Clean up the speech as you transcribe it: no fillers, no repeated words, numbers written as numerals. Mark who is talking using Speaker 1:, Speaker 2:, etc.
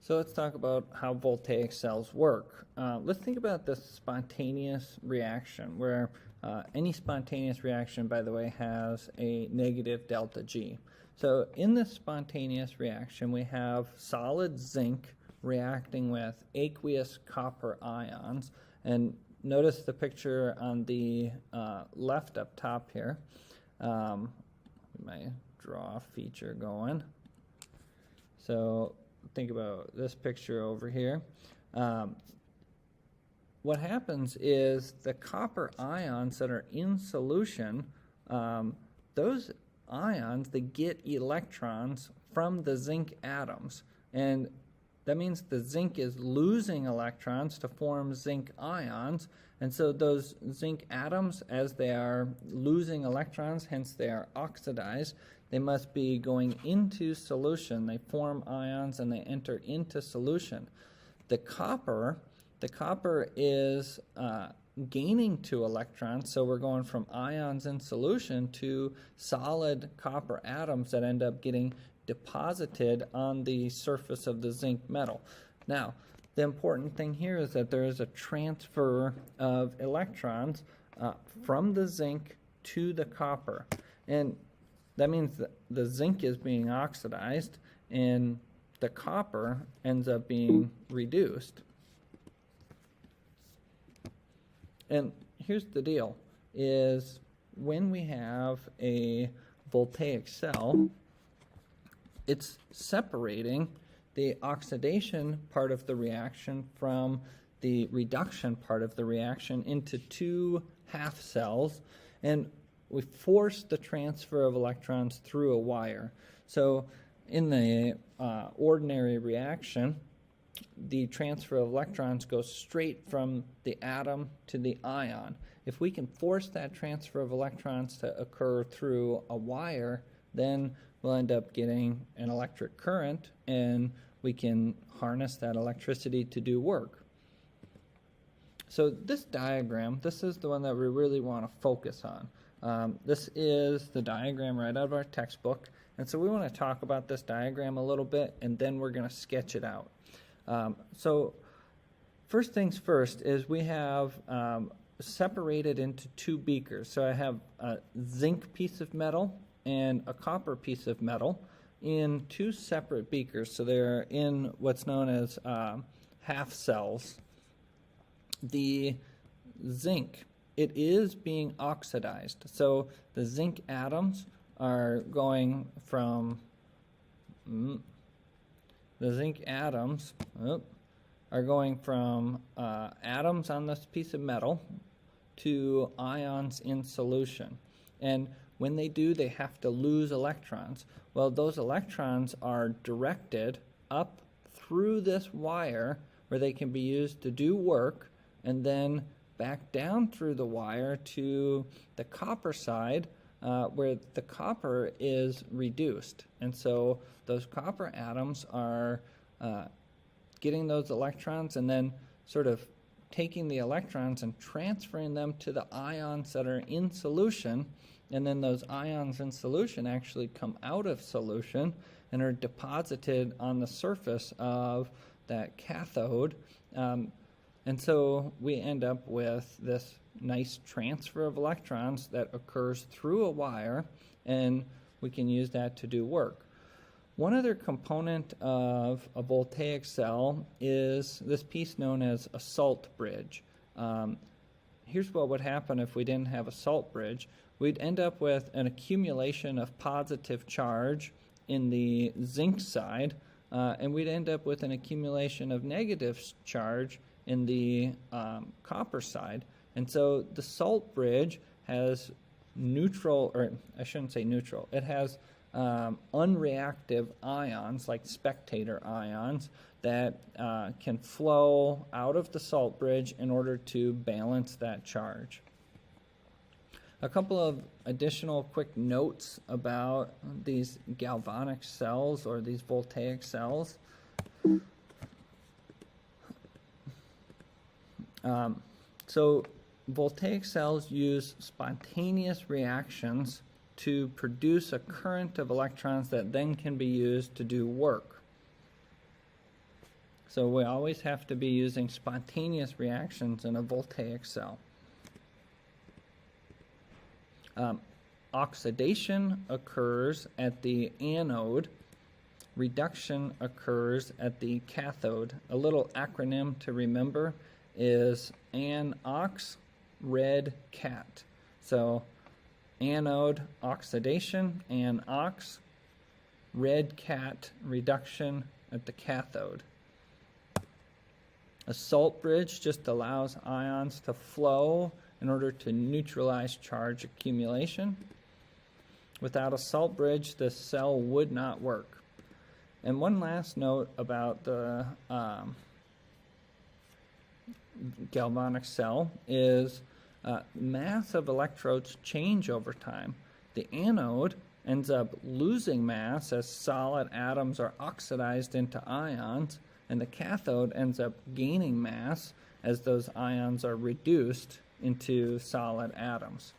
Speaker 1: So let's talk about how voltaic cells work. Let's think about this spontaneous reaction where any spontaneous reaction, by the way, has a negative delta G. So in this spontaneous reaction, we have solid zinc reacting with aqueous copper ions. And notice the picture on the left up top here. My draw feature going. So think about this picture over here. What happens is the copper ions that are in solution, those ions, they get electrons from the zinc atoms. And that means the zinc is losing electrons to form zinc ions. And so those zinc atoms, as they are losing electrons, hence they are oxidized, they must be going into solution. They form ions and they enter into solution. The copper is gaining 2 electrons, so we're going from ions in solution to solid copper atoms that end up getting deposited on the surface of the zinc metal. Now, the important thing here is that there is a transfer of electrons from the zinc to the copper. And that means that the zinc is being oxidized and the copper ends up being reduced. And here's the deal, is when we have a voltaic cell, it's separating the oxidation part of the reaction from the reduction part of the reaction into 2 half cells, and we force the transfer of electrons through a wire. So in the ordinary reaction, the transfer of electrons goes straight from the atom to the ion. If we can force that transfer of electrons to occur through a wire, then we'll end up getting an electric current, and we can harness that electricity to do work. So this diagram, this is the one that we really want to focus on. This is the diagram right out of our textbook, and so we want to talk about this diagram a little bit, and then we're going to sketch it out. So first things first is we have separated into 2 beakers. So I have a zinc piece of metal and a copper piece of metal in 2 separate beakers. So they're in what's known as half cells. The zinc, it is being oxidized. So the zinc atoms are going from atoms on this piece of metal to ions in solution. And when they do, they have to lose electrons. Well, those electrons are directed up through this wire where they can be used to do work, and then back down through the wire to the copper side where the copper is reduced. And so those copper atoms are getting those electrons and then sort of taking the electrons and transferring them to the ions that are in solution, and then those ions in solution actually come out of solution and are deposited on the surface of that cathode. And so we end up with this nice transfer of electrons that occurs through a wire, and we can use that to do work. One other component of a voltaic cell is this piece known as a salt bridge. Here's what would happen if we didn't have a salt bridge. We'd end up with an accumulation of positive charge in the zinc side, and we'd end up with an accumulation of negative charge in the copper side. And so the salt bridge has neutral, or I shouldn't say neutral, it has unreactive ions like spectator ions that can flow out of the salt bridge in order to balance that charge. A couple of additional quick notes about these galvanic cells or these voltaic cells. So voltaic cells use spontaneous reactions to produce a current of electrons that then can be used to do work. So we always have to be using spontaneous reactions in a voltaic cell. Oxidation occurs at the anode. Reduction occurs at the cathode. A little acronym to remember is ANOX, red cat. So anode oxidation, ANOX, red cat reduction at the cathode. A salt bridge just allows ions to flow in order to neutralize charge accumulation. Without a salt bridge, the cell would not work. And one last note about the galvanic cell is mass of electrodes change over time. The anode ends up losing mass as solid atoms are oxidized into ions, and the cathode ends up gaining mass as those ions are reduced into solid atoms.